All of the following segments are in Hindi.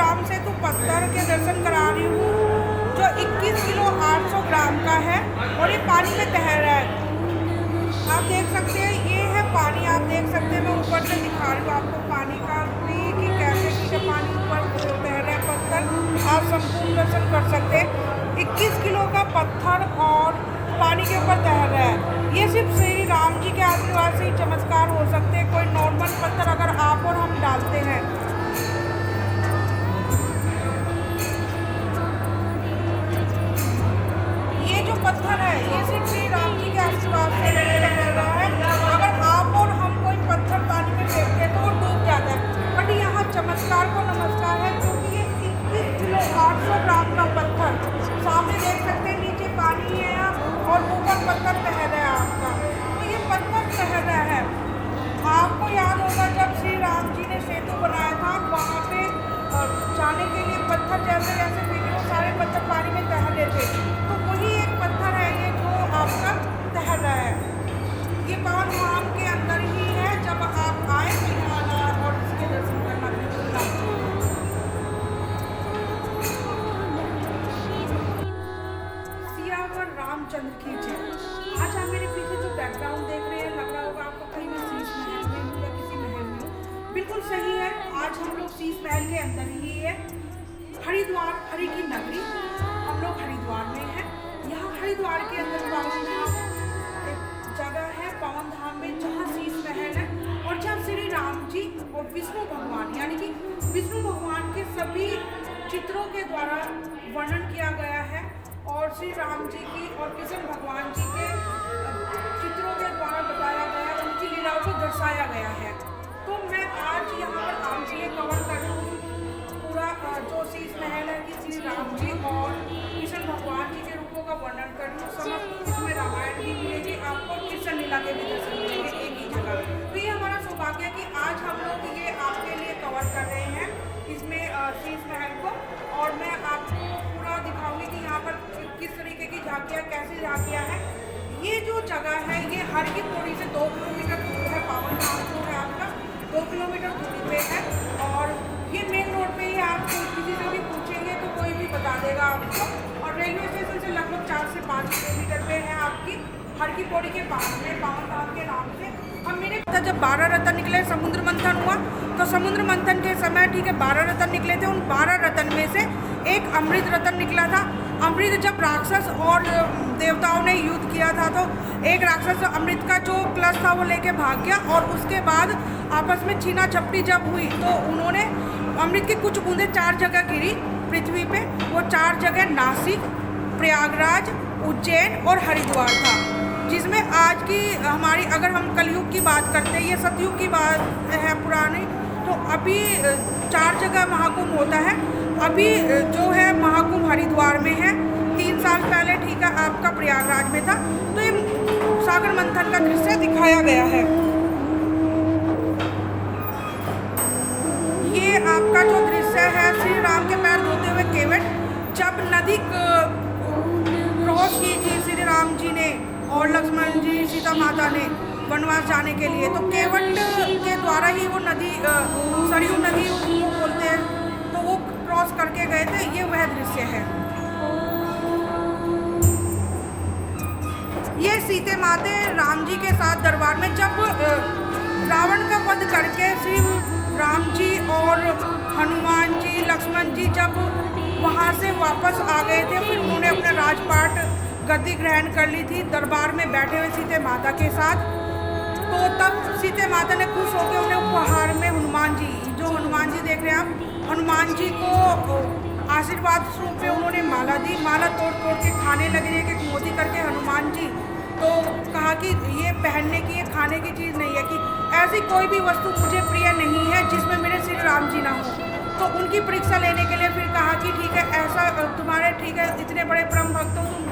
राम सेतु पत्थर के दर्शन करा रही हूँ, जो 21 किलो 800 ग्राम का है और ये पानी में तैर रहा है। आप देख सकते हैं, ये है पानी। आप देख सकते हैं, मैं ऊपर से दिखा रही हूँ आपको पानी का भी कि कैसे कि पानी ऊपर तैर रहा है पत्थर। आप संपूर्ण दर्शन कर सकते हैं। 21 किलो का पत्थर और पानी के ऊपर तैर रहा है। ये सिर्फ श्री राम जी के आशीर्वाद से ही चमत्कार हो सकते हैं। कोई नॉर्मल पत्थर अगर आप और हम डालते हैं, ये जो पत्थर है ये सिर्फ श्री राम जी के आशीर्वाद से तैर रहा है। अगर आप और हम कोई पत्थर पानी में फेंकते हैं तो वो डूब जाता है। बट यहाँ चमत्कार को नमस्कार है, क्योंकि ये 21 किलो 800 ग्राम का पत्थर, सामने देख सकते हैं नीचे पानी है और ऊपर पत्थर तैर रहा है आपका। तो ये पत्थर तैर रहा है। आपको याद होगा जब श्री राम जी ने सेतु बनाया था, वहाँ पे जाने के लिए पत्थर जैसे जैसे फेंके वो सारे पत्थर पानी में तैर रहे थे। तो वही एक पत्थर है ये जो आपका तैर रहा है। ये पावन धाम के अंदर ही है। जब आप आए तो यहाँ आना और इसके दर्शन करना बिल्कुल ना भूलें। सियावर रामचंद्र की जय। आज आप मेरे पीछे जो बैकग्राउंड देख रहे हैं, लग रहा होगा आपको कहीं मैं शीश महल में हूँ या किसी महल में हूँ। बिल्कुल सही है, आज हम लोग शीश महल के अंदर ही है। हरिद्वार, हरि की नगरी, हम लोग हरिद्वार में हैं। यहाँ हरिद्वार के अंदर पावन धाम एक जगह है, पावन धाम में जहाँ शीश महल है और जहाँ श्री राम जी और विष्णु भगवान यानी कि विष्णु भगवान के सभी चित्रों के द्वारा वर्णन किया गया है और श्री राम जी की और कृष्ण भगवान जी के चित्रों के द्वारा बताया गया, उनकी लीलाओं को दर्शाया गया है। तो मैं आज यहाँ पर आपके लिए कवर कर रही हूँ पूरा जो शीश महल है कि श्री राम जी और कृष्ण भगवान जी के रूपों का वर्णन कर रही हूँ। समस्त इसमें रामायण भी मिलेगी आपको, कृष्ण लीला के भी दर्शन मिलेंगे एक ही जगह। तो ये हमारा सौभाग्य है कि आज हम लोग ये आपके लिए कवर कर रहे हैं इसमें शीश महल को, और मैं आपको पूरा दिखाऊंगी कि यहाँ पर किस तरीके की झांकियाँ, कैसी झांकियाँ हैं। ये जो जगह है ये हर की पौड़ी से 2 किलोमीटर दूर है। पावन धाम जो है आपका 2 किलोमीटर दूरी पे है और ये मेन रोड पे ही आप किसी से भी पूछेंगे तो कोई भी बता देगा आपको। और रेलवे स्टेशन से लगभग 4 से 5 किलोमीटर पे है आपकी हर की पौड़ी के पास में, पावन धाम के नाम से। अब मेरे पता जब 12 रत्न निकले, समुद्र मंथन हुआ, तो समुद्र मंथन के समय ठीक है 12 रत्न निकले थे। उन 12 रत्न में से एक अमृत रत्न निकला था। अमृत जब राक्षस और देवताओं ने युद्ध किया था तो एक राक्षस अमृत का जो कलश था वो लेके भाग गया, और उसके बाद आपस में छीना झपटी जब हुई तो उन्होंने अमृत की कुछ बूंदें 4 जगह गिरी पृथ्वी पे। वो 4 जगह नासिक, प्रयागराज, उज्जैन और हरिद्वार था। जिसमें आज की हमारी, अगर हम कलयुग की बात करते हैं, ये सतयुग की बात है पुरानी, तो अभी 4 जगह महाकुंभ होता है। अभी जो है महाकुंभ हरिद्वार में है। 3 साल पहले ठीक है आपका प्रयागराज में था। तो ये सागर मंथन का दृश्य दिखाया गया है। ये आपका जो दृश्य है श्री राम के पैर धोते हुए केवट, जब नदी क्रॉस की थी श्री राम जी ने और लक्ष्मण जी, सीता माता ने वनवास जाने के लिए, तो केवट के द्वारा ही वो नदी, सरयू नदी उसको बोलते हैं, तो वो क्रॉस करके गए थे। ये वह दृश्य है। ये सीते माते राम जी के साथ दरबार में जब रावण का वध करके श्री राम जी और हनुमान जी, लक्ष्मण जी जब वहाँ से वापस आ गए थे, फिर उन्होंने अपना राजपाट गद्दी ग्रहण कर ली थी दरबार में बैठे हुए सीते माता के साथ। तो तब सीते माता ने खुश होकर उन्हें उपहार में हनुमान जी, जो हनुमान जी देख रहे हैं आप, हनुमान जी को आशीर्वाद स्वरूप में उन्होंने माला दी। माला तोड़ तोड़ के खाने लगे, एक एक मोती करके हनुमान जी। तो कहा कि ये पहनने की, ये खाने की चीज़ नहीं है, कि ऐसी कोई भी वस्तु मुझे प्रिय नहीं है जिसमें मेरे श्री राम जी ना हो। तो उनकी परीक्षा लेने के लिए फिर कहा कि ठीक है, ऐसा तुम्हारे, ठीक है, इतने बड़े परम भक्त हो तुम,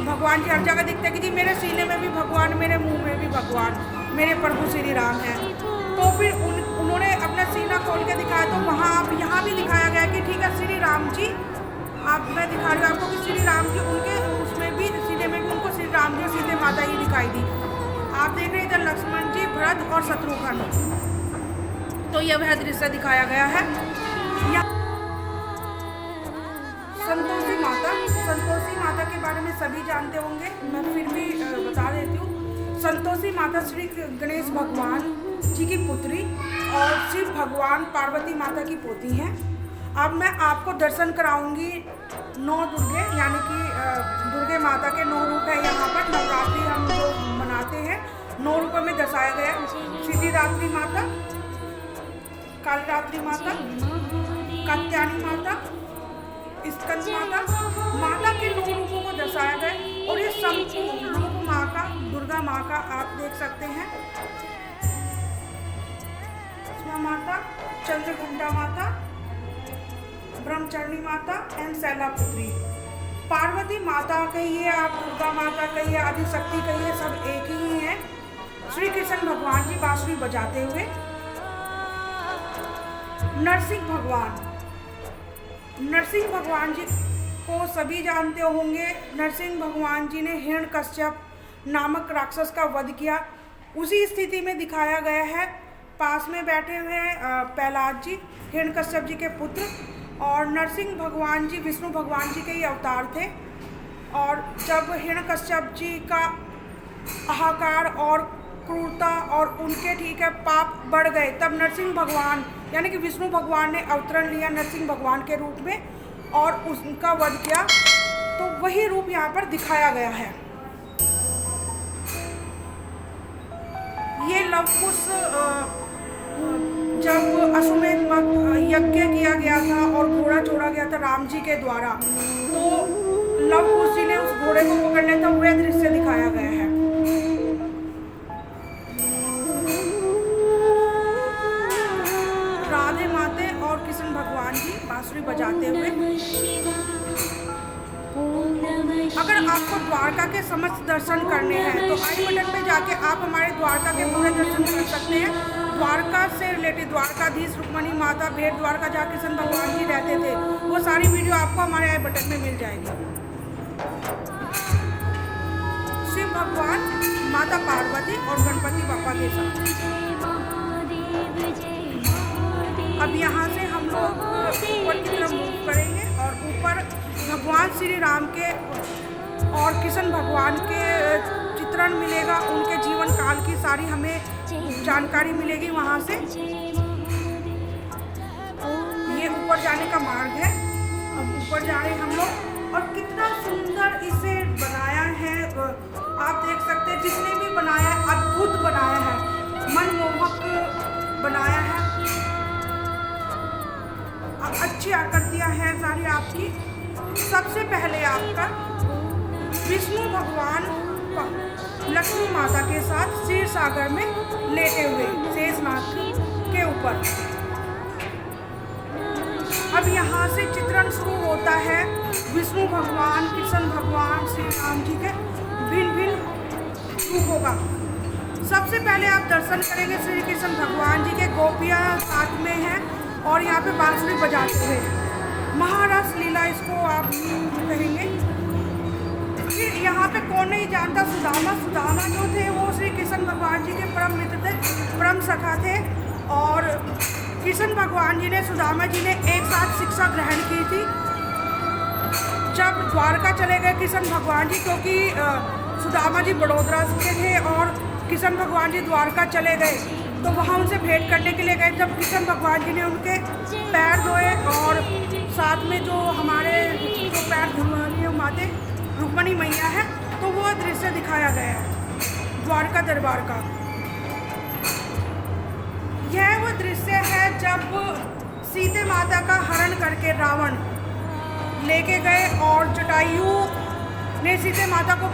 भगवान जी हर जगह दिखते हैं कि जी मेरे सीने में भी भगवान, मेरे मुंह में भी भगवान, मेरे प्रभु श्री राम हैं। तो फिर उन्होंने अपना सीना खोल के दिखाया। तो वहाँ यहाँ भी दिखाया गया कि ठीक है श्री राम जी, आप, मैं दिखा रही हूँ आपको कि श्री राम जी उनके उसमें भी सीने में भी उनको श्री राम जी और सीते माता ही दिखाई दी। आप देख रहे हैं इधर लक्ष्मण जी, भरत और शत्रुघ्न। तो यह वह दृश्य दिखाया गया है। संतोषी माता के बारे में सभी जानते होंगे, मैं फिर भी बता देती हूँ। संतोषी माता श्री गणेश भगवान जी की पुत्री और शिव भगवान पार्वती माता की पोती हैं। अब मैं आपको दर्शन कराऊंगी 9 दुर्गे, यानी कि दुर्गे माता के 9 रूप है। यहाँ पर नवरात्रि हम जो मनाते हैं 9 रूपों में दर्शाया गया है। सिद्धिदात्री माता, कालरात्रि माता, कात्यायनी माता, स्कंद माता के 9 रूपों को दर्शाया गया। और ये संपूर्ण रूप माँ का, दुर्गा माँ का आप देख सकते हैं। माता, चंद्रघंटा माता, ब्रह्मचारिणी माता एंड शैलापुत्री। पार्वती माता कहिए, आप दुर्गा माता कहिए, आदिशक्ति कहिए, सब एक ही हैं। श्री कृष्ण भगवान जी बांसुरी बजाते हुए। नरसिंह भगवान जी को सभी जानते होंगे। नरसिंह भगवान जी ने हिरण्यकश्यप नामक राक्षस का वध किया। उसी स्थिति में दिखाया गया है। पास में बैठे हुए प्रहलाद जी, हिरण्यकश्यप जी के पुत्र, और नरसिंह भगवान जी विष्णु भगवान जी के ही अवतार थे। और जब हिरण्यकश्यप जी का हाहाकार और क्रूरता और उनके पाप बढ़ गए, तब नरसिंह भगवान यानी कि विष्णु भगवान ने अवतरण लिया नरसिंह भगवान के रूप में और उनका वध किया। तो वही रूप यहाँ पर दिखाया गया है। ये लवकुश जब अश्वमेध यज्ञ किया गया था और घोड़ा छोड़ा गया था राम जी के द्वारा, तो लवकुश जी ने उस घोड़े को पकड़ने का वह दृश्य दिखाया गया है। राधे माते और कृष्ण भगवान जी बांसुरी बजाते हुए। अगर आपको द्वारका के समस्त दर्शन करने हैं तो आई बटन पे जाके आप हमारे द्वारका के पूरे दर्शन कर सकते हैं। द्वारका से रिलेटेड द्वारकाधीश रुक्मणी माता, भेंट द्वारका जहाँ कृष्ण भगवान जी रहते थे, वो सारी वीडियो आपको हमारे आई बटन में मिल जाएगी। शिव भगवान, माता पार्वती और गणपति बप्पा के साथ। अब यहाँ से हम लोग ऊपर की तरफ मूव करेंगे और ऊपर भगवान श्री राम के और कृष्ण भगवान के चित्रण मिलेगा। उनके जीवन काल की सारी हमें जानकारी मिलेगी वहाँ से। ये ऊपर जाने का मार्ग है। अब ऊपर जा रहे हैं हम लोग। और कितना सुंदर इसे बनाया है, आप देख सकते हैं। जिसने भी बनाया है अद्भुत बनाया है, मनमोहक बनाया है। अच्छी आकृतियाँ हैं सारी आपकी। सबसे पहले आपका विष्णु भगवान लक्ष्मी माता के साथ क्षीर सागर में लेटे हुए शेषनाग के ऊपर। अब यहाँ से चित्रण शुरू होता है विष्णु भगवान, कृष्ण भगवान, श्री राम जी के भिन्न भिन्न रूपों का। सबसे पहले आप दर्शन करेंगे श्री कृष्ण भगवान जी के। गोपियाँ साथ में हैं और यहाँ पे बांसुरी बजाते हुए। महारस लीला इसको आप कहेंगे। फिर यहाँ पे कौन नहीं जानता सुदामा जो थे वो श्री कृष्ण भगवान जी के परम मित्र थे, परम सखा थे। और कृष्ण भगवान जी ने, सुदामा जी ने एक साथ शिक्षा ग्रहण की थी। जब द्वारका चले गए कृष्ण भगवान जी, क्योंकि सुदामा जी बड़ोदरा के थे और कृष्ण भगवान जी द्वारका चले गए, तो वहाँ उनसे भेंट करने के लिए गए। जब कृष्ण भगवान जी ने उनके पैर धोए और साथ में जो हमारे जो पैर धुलवानी माते रुक्मणी मैया है, तो वो दृश्य दिखाया गया है द्वारका दरबार का। यह वो दृश्य है जब सीते माता का हरण करके रावण लेके गए और जटायु ने सीते माता को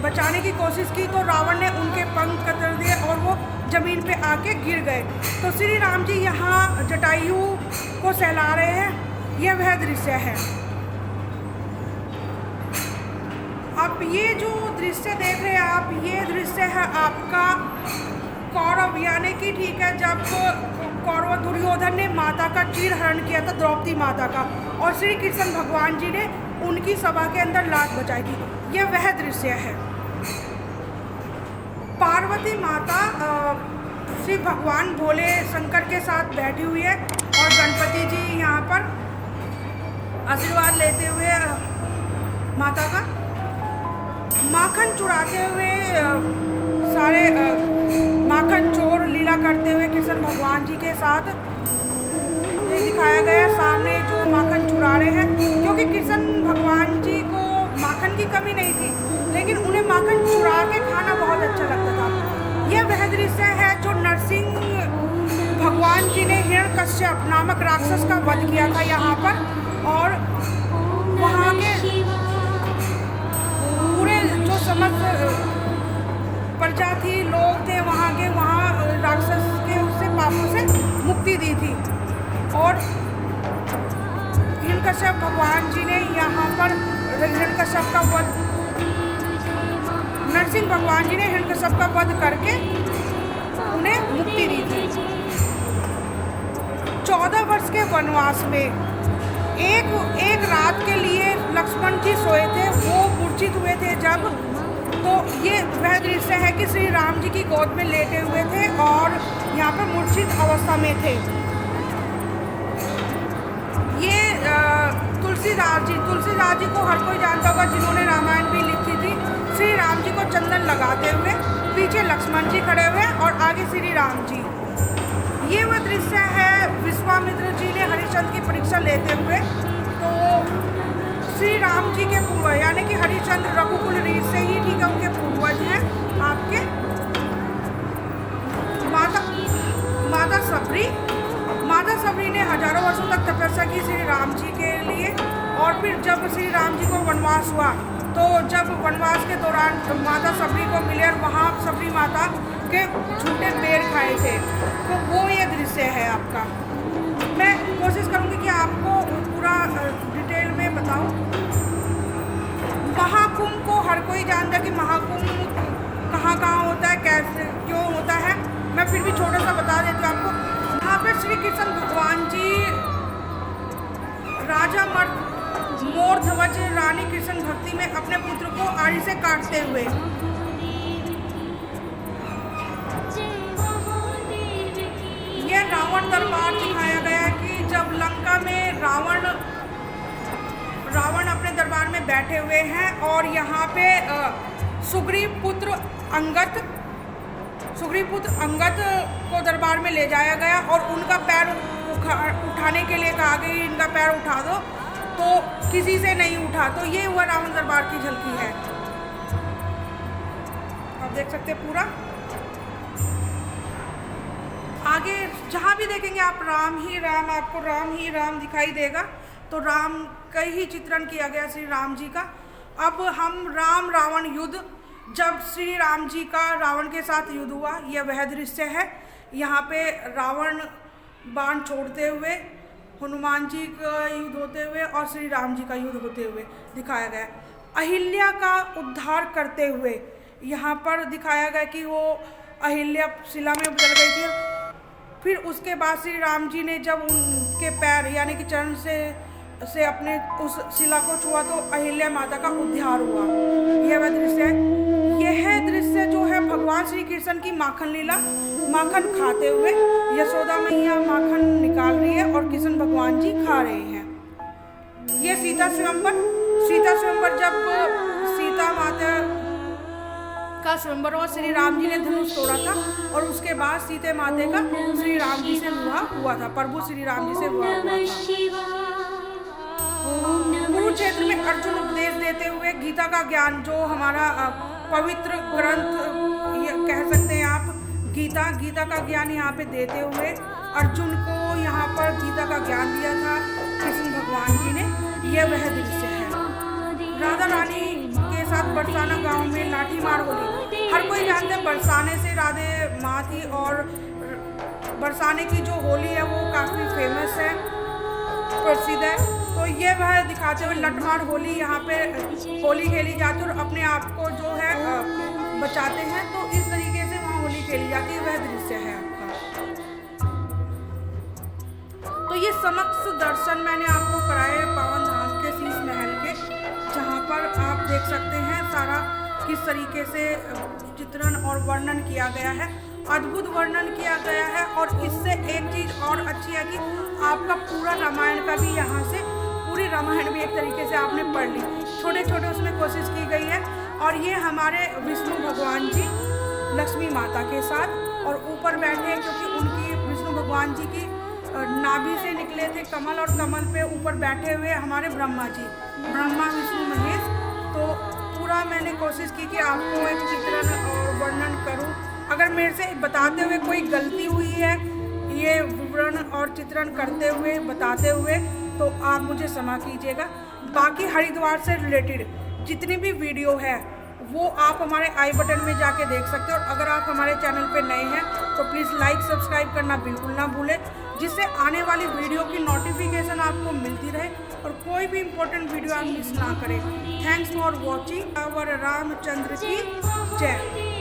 बचाने की कोशिश की, तो रावण ने उनके पंख कतर दिए और वो जमीन पे आके गिर गए। तो श्री राम जी यहाँ जटायु को सहला रहे हैं। यह वह दृश्य है। अब ये जो दृश्य देख रहे हैं आप, ये दृश्य है आपका कौरव, यानी कि ठीक है, जब कौरव दुर्योधन ने माता का चीर हरण किया था, द्रौपदी माता का, और श्री कृष्ण भगवान जी ने उनकी सभा के अंदर लात बचाई थी। यह वह दृश्य है। पार्वती माता श्री भगवान भोले शंकर के साथ बैठी हुई है और गणपति जी यहाँ पर आशीर्वाद लेते हुए माता का माखन चुराते हुए सारे माखन चोर लीला करते हुए कृष्ण भगवान जी के साथ ये दिखाया गया। सामने जो माखन चुरा रहे हैं, क्योंकि कृष्ण भगवान जी को माखन की कमी नहीं थी, लेकिन उन्हें माखन चुरा के खाना बहुत अच्छा लगता था। यह वह दृश्य है जो नरसिंह भगवान जी ने हिरण्यकश्यप नामक राक्षस का वध किया था यहाँ पर, और वहाँ के पूरे जो समस्त प्रजा थी, लोग थे वहाँ राक्षस के उससे पापों से मुक्ति दी थी। और हिरण्यकश्यप भगवान जी ने यहाँ पर हिरण्यकश्यप का वध, नरसिंह भगवान जी ने हिरण्यकश्यप का वध करके उन्हें मुक्ति दी थी। 14 वर्ष के वनवास में एक रात के लिए लक्ष्मण जी सोए थे, वो मूर्छित हुए थे जब, तो ये वह दृश्य है कि श्री राम जी की गोद में लेटे हुए थे और यहाँ पर मूर्छित अवस्था में थे। ये तुलसीदास जी को हर कोई जानता होगा, जिन्होंने रामायण भी लिखी थी। श्री राम जी को चंदन लगाते हुए पीछे लक्ष्मण जी खड़े हुए और आगे श्री राम जी। ये वह दृश्य है विश्वामित्र जी ने हरिश्चंद्र की परीक्षा लेते हुए। तो श्री राम जी के पूर्वज यानी कि हरिश्चंद्र रघुकुल रीत से ही ठीक है, उनके पूर्वज हैं आपके माता सबरी ने हजारों वर्षों तक तपस्या की श्री राम जी के लिए। और फिर जब श्री राम जी को वनवास हुआ, तो जब वनवास के दौरान माता सबरी को मिले और वहाँ सबरी माता के झूठे बेर खाए थे, तो वो ये दृश्य है आपका। मैं कोशिश करूँगी कि आपको पूरा डिटेल में बताऊँ। महाकुंभ को हर कोई जानता है कि महाकुंभ कहाँ होता है, कैसे क्यों होता है। मैं फिर भी छोटा सा बता देती हूँ आपको। यहाँ पे श्री कृष्ण भगवान जी राजा मोर ध्वज रानी कृष्ण भक्ति में अपने पुत्र को आड़ी से काटते हुए, यह रावण दरबार दिखाया गया है कि जब लंका में रावण अपने दरबार में बैठे हुए हैं और यहाँ पे सुग्रीव पुत्र अंगद को दरबार में ले जाया गया और उनका पैर उठाने के लिए कहा कि इनका पैर उठा दो, तो किसी से नहीं उठा। तो ये हुआ रावण दरबार की झलकी है, आप देख सकते हैं पूरा। आगे जहाँ भी देखेंगे आप राम ही राम, आपको राम ही राम दिखाई देगा। तो राम का ही चित्रण किया गया श्री राम जी का। अब हम राम रावण युद्ध, जब श्री राम जी का रावण के साथ युद्ध हुआ, यह वह दृश्य है। यहाँ पे रावण बाण छोड़ते हुए, हनुमान जी का युद्ध होते हुए और श्री राम जी का युद्ध होते हुए दिखाया गया। अहिल्या का उद्धार करते हुए यहाँ पर दिखाया गया कि वो अहिल्या शिला में बदल गई थी। फिर उसके बाद श्री राम जी ने जब उनके पैर यानी कि चरण से अपने उस शिला को छुआ, तो अहिल्या माता का उद्धार हुआ। यह वह दृश्य है। यह दृश्य जो है भगवान श्री कृष्ण की माखन लीला, माखन खाते हुए यशोदा मैया माखन निकाल रही है और कृष्ण भगवान जी खा रहे हैं। यह सीता स्वयंवर जब सीता माता का स्वयंवर और श्री राम जी ने धनुष तोड़ा था और उसके बाद सीते माते का श्री राम जी से विवाह हुआ था, प्रभु श्री राम जी से विवाह हुआ था। कुरुक्षेत्र में अर्जुन उपदेश देते हुए गीता का ज्ञान, जो हमारा पवित्र ग्रंथ कह सकते हैं आप, गीता का ज्ञान यहाँ पे देते हुए अर्जुन को यहाँ पर गीता का ज्ञान दिया था कृष्ण भगवान जी ने। यह वह दृश्य है। राधा रानी के साथ बरसाना गांव में लाठी मार होली, हर कोई जानते हैं बरसाने से राधे माँ थी और बरसाने की जो होली है वो काफ़ी फेमस है, प्रसिद्ध है। तो ये वह दिखाते हुए लठमार होली, यहाँ पे होली खेली जाती है और अपने आप को जो है बचाते हैं। तो इस तरीके से वहाँ होली खेली जाती है, वह दृश्य है आपका। तो ये समक्ष दर्शन मैंने आपको कराए पावन धाम के शीश महल के, जहाँ पर आप देख सकते हैं सारा किस तरीके से चित्रण और वर्णन किया गया है, अद्भुत वर्णन किया गया है। और इससे एक चीज़ और अच्छी है कि आपका पूरा रामायण का भी यहाँ से पूरी रामायण भी एक तरीके से आपने पढ़ ली। छोटे छोटे उसमें कोशिश की गई है। और ये हमारे विष्णु भगवान जी लक्ष्मी माता के साथ और ऊपर बैठे हैं, क्योंकि उनकी विष्णु भगवान जी की नाभि से निकले थे कमल, और कमल पे ऊपर बैठे हुए हमारे ब्रह्मा जी, ब्रह्मा विष्णु महेश। तो पूरा मैंने कोशिश की कि आपको एक चित्रण और वर्णन करूं। अगर मेरे से बताते हुए कोई गलती हुई है, ये विवरण और चित्रण करते हुए बताते हुए, तो आप मुझे क्षमा कीजिएगा। बाकी हरिद्वार से रिलेटेड जितनी भी वीडियो है वो आप हमारे आई बटन में जाके देख सकते हो। और अगर आप हमारे चैनल पे नए हैं तो प्लीज़ लाइक सब्सक्राइब करना बिल्कुल ना भूलें, जिससे आने वाली वीडियो की नोटिफिकेशन आपको मिलती रहे और कोई भी इम्पोर्टेंट वीडियो आप मिस ना करें। Thanks for watching. आवर रामचंद्र की जय।